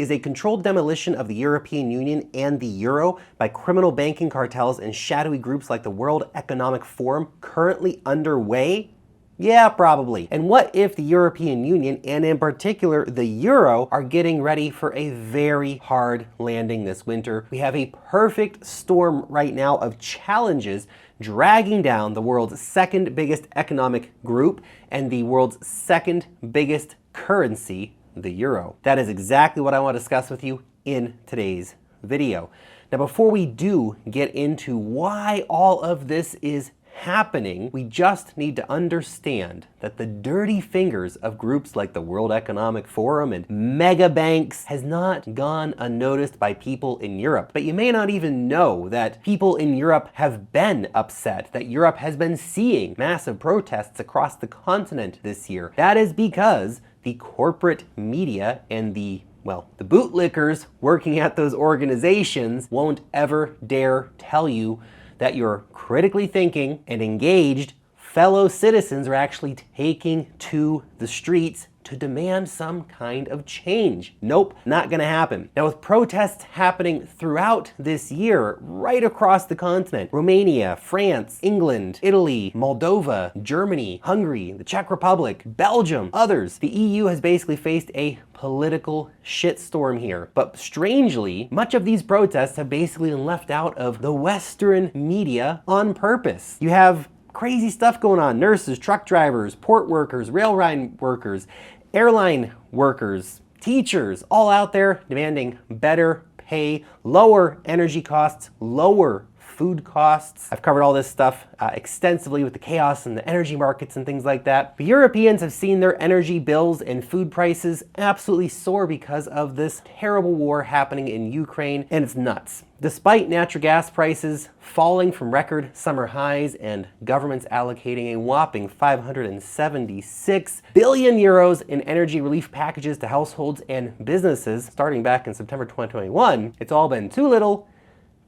Is a controlled demolition of the European Union and the euro by criminal banking cartels and shadowy groups like the World Economic Forum currently underway? Yeah, probably. And what if the European Union, and in particular the euro, are getting ready for a very hard landing this winter? We have a perfect storm right now of challenges dragging down the world's second biggest economic group and the world's second biggest currency, the euro. That is exactly what I want to discuss with you in today's video. Now, before we do get into why all of this is happening, we just need to understand that the dirty fingers of groups like the World Economic Forum and mega banks has not gone unnoticed by people in Europe. But you may not even know that people in Europe have been upset, that Europe has been seeing massive protests across the continent this year. That is because the corporate media and the bootlickers working at those organizations won't ever dare tell you that your critically thinking and engaged fellow citizens are actually taking to the streets to demand some kind of change. Nope, not gonna happen. Now, with protests happening throughout this year, right across the continent, Romania, France, England, Italy, Moldova, Germany, Hungary, the Czech Republic, Belgium, others, the EU has basically faced a political shitstorm here. But strangely, much of these protests have basically been left out of the Western media on purpose. You have crazy stuff going on. Nurses, truck drivers, port workers, railroad workers, airline workers, teachers, all out there demanding better pay, lower energy costs, lower food costs. I've covered all this stuff extensively with the chaos in the energy markets and things like that. But Europeans have seen their energy bills and food prices absolutely soar because of this terrible war happening in Ukraine, and it's nuts. Despite natural gas prices falling from record summer highs and governments allocating a whopping 576 billion euros in energy relief packages to households and businesses starting back in September 2021, it's all been too little,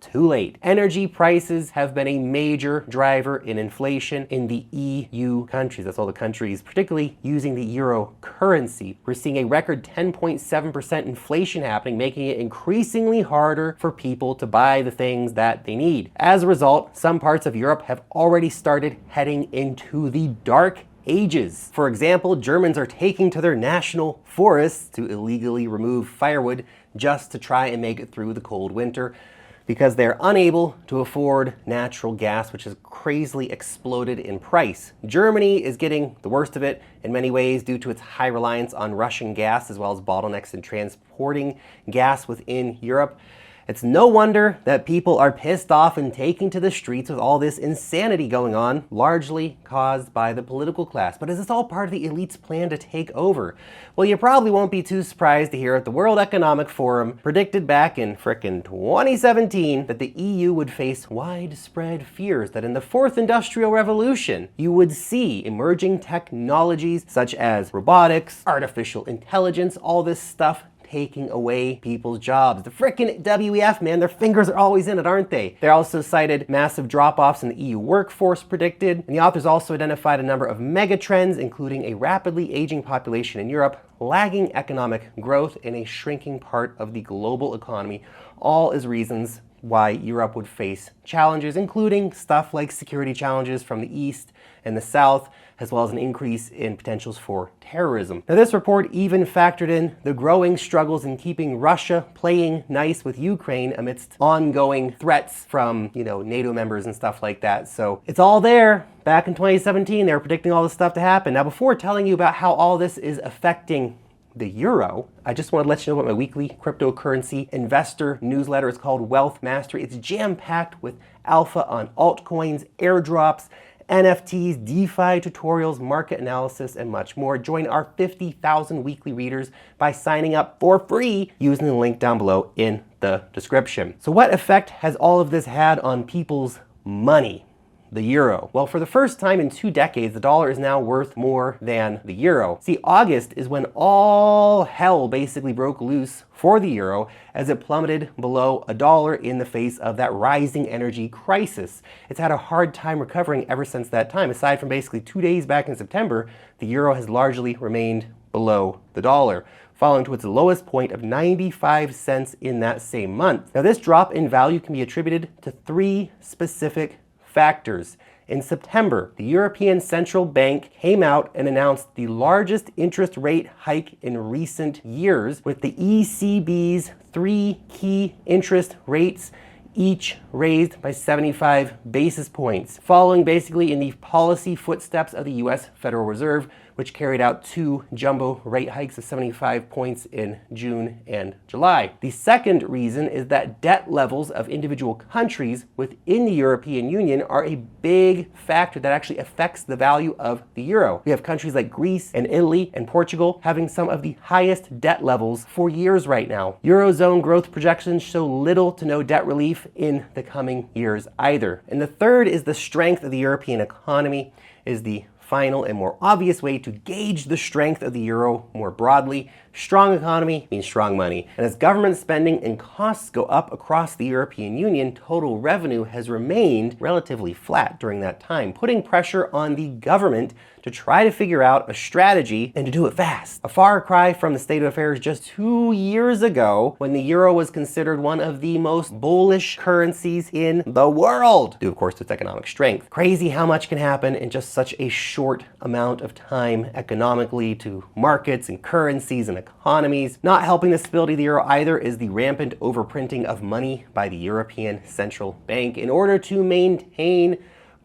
too late. Energy prices have been a major driver in inflation in the EU countries. That's all the countries, particularly using the euro currency. We're seeing a record 10.7% inflation happening, making it increasingly harder for people to buy the things that they need. As a result, some parts of Europe have already started heading into the dark ages. For example, Germans are taking to their national forests to illegally remove firewood just to try and make it through the cold winter, because they're unable to afford natural gas, which has crazily exploded in price. Germany is getting the worst of it in many ways due to its high reliance on Russian gas, as well as bottlenecks in transporting gas within Europe. It's no wonder that people are pissed off and taking to the streets with all this insanity going on, largely caused by the political class. But is this all part of the elite's plan to take over? Well, you probably won't be too surprised to hear that the World Economic Forum predicted back in frickin' 2017 that the EU would face widespread fears that in the fourth industrial revolution, you would see emerging technologies such as robotics, artificial intelligence, all this stuff taking away people's jobs. The frickin' WEF, man, their fingers are always in it, aren't they? They also cited massive drop-offs in the EU workforce predicted, and the authors also identified a number of mega trends, including a rapidly aging population in Europe, lagging economic growth, and a shrinking part of the global economy, all as reasons why Europe would face challenges, including stuff like security challenges from the East and the South, as well as an increase in potentials for terrorism. Now, this report even factored in the growing struggles in keeping Russia playing nice with Ukraine amidst ongoing threats from, NATO members and stuff like that. So it's all there. Back in 2017, they were predicting all this stuff to happen. Now, before telling you about how all this is affecting the euro, I just want to let you know about my weekly cryptocurrency investor newsletter. It's called Wealth Mastery. It's jam-packed with alpha on altcoins, airdrops, NFTs, DeFi tutorials, market analysis, and much more. Join our 50,000 weekly readers by signing up for free using the link down below in the description. So what effect has all of this had on people's money? The euro. Well, for the first time in 2 decades, the dollar is now worth more than the euro. See, August is when all hell basically broke loose for the euro as it plummeted below $1 in the face of that rising energy crisis. It's had a hard time recovering ever since that time. Aside from basically 2 days back in September, the euro has largely remained below the dollar. falling to its lowest point of 95 cents in that same month. Now, this drop in value can be attributed to three specific factors. In September, the European Central Bank came out and announced the largest interest rate hike in recent years, with the ECB's three key interest rates each raised by 75 basis points, following basically in the policy footsteps of the US Federal Reserve, which carried out two jumbo rate hikes of 75 points in June and July. The second reason is that debt levels of individual countries within the European Union are a big factor that actually affects the value of the euro. We have countries like Greece and Italy and Portugal having some of the highest debt levels for years right now. Eurozone growth projections show little to no debt relief in the coming years either. And the third is the strength of the European economy is the final and more obvious way to gauge the strength of the euro more broadly. Strong economy means strong money. And as government spending and costs go up across the European Union, total revenue has remained relatively flat during that time, putting pressure on the government to try to figure out a strategy and to do it fast. A far cry from the state of affairs just 2 years ago when the euro was considered one of the most bullish currencies in the world, due of course to its economic strength. Crazy how much can happen in just such a short amount of time economically to markets and currencies and economies. Not helping the stability of the euro either is the rampant overprinting of money by the European Central Bank. In order to maintain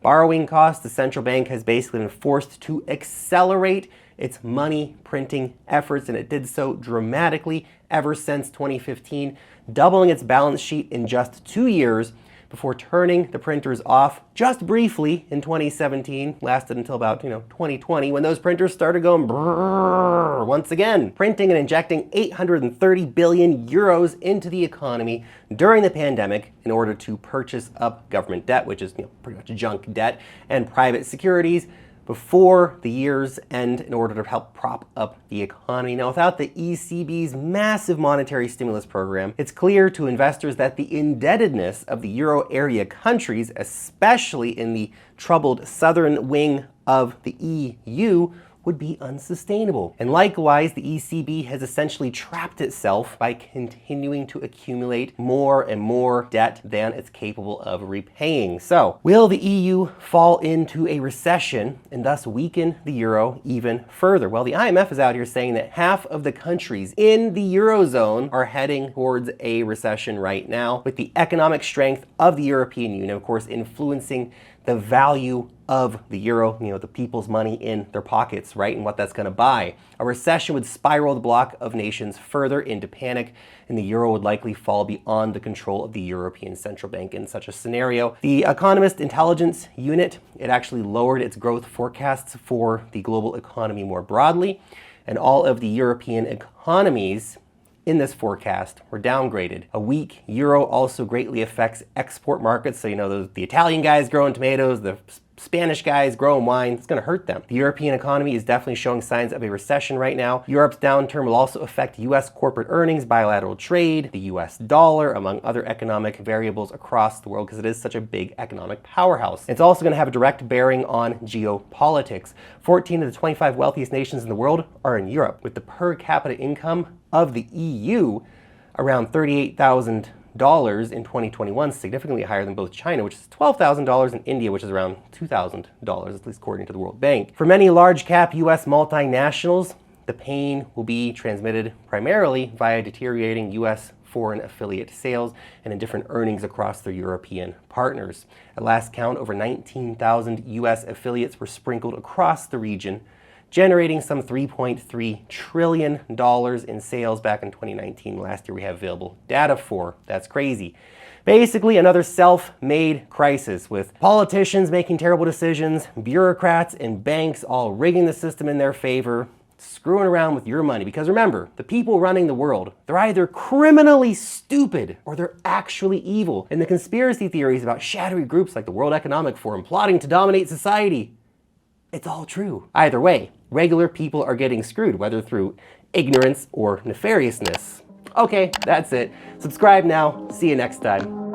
borrowing costs, the central bank has basically been forced to accelerate its money printing efforts, and it did so dramatically ever since 2015, doubling its balance sheet in just 2 years before turning the printers off just briefly in 2017, lasted until about 2020, when those printers started going brrrr once again, printing and injecting 830 billion euros into the economy during the pandemic in order to purchase up government debt, which is pretty much junk debt, and private securities before the year's end in order to help prop up the economy. Now, without the ECB's massive monetary stimulus program, it's clear to investors that the indebtedness of the euro area countries, especially in the troubled southern wing of the EU, would be unsustainable. And likewise, the ECB has essentially trapped itself by continuing to accumulate more and more debt than it's capable of repaying. So, will the EU fall into a recession and thus weaken the euro even further? Well, the IMF is out here saying that half of the countries in the eurozone are heading towards a recession right now, with the economic strength of the European Union, of course, influencing the value of the euro, the people's money in their pockets, right, and what that's going to buy. A recession would spiral the bloc of nations further into panic, and the euro would likely fall beyond the control of the European Central Bank in such a scenario. The Economist Intelligence Unit, it actually lowered its growth forecasts for the global economy more broadly, and all of the European economies in this forecast were downgraded. A weak euro also greatly affects export markets. So, the Italian guys growing tomatoes, the Spanish guys growing wine, it's going to hurt them. The European economy is definitely showing signs of a recession right now. Europe's downturn will also affect US corporate earnings, bilateral trade, the US dollar, among other economic variables across the world, because it is such a big economic powerhouse. It's also going to have a direct bearing on geopolitics. 14 of the 25 wealthiest nations in the world are in Europe, with the per capita income of the EU around $38,000 in 2021, significantly higher than both China, which is $12,000, and India, which is around $2,000, at least according to the World Bank. For many large cap US multinationals, the pain will be transmitted primarily via deteriorating US foreign affiliate sales and in different earnings across their European partners. At last count, over 19,000 US affiliates were sprinkled across the region, generating some $3.3 trillion in sales back in 2019. Last year we have available data for. That's crazy. Basically, another self-made crisis with politicians making terrible decisions, bureaucrats and banks all rigging the system in their favor, screwing around with your money. Because remember, the people running the world, they're either criminally stupid or they're actually evil. And the conspiracy theories about shadowy groups like the World Economic Forum plotting to dominate society, it's all true. Either way, regular people are getting screwed, whether through ignorance or nefariousness. Okay, that's it. Subscribe now. See you next time.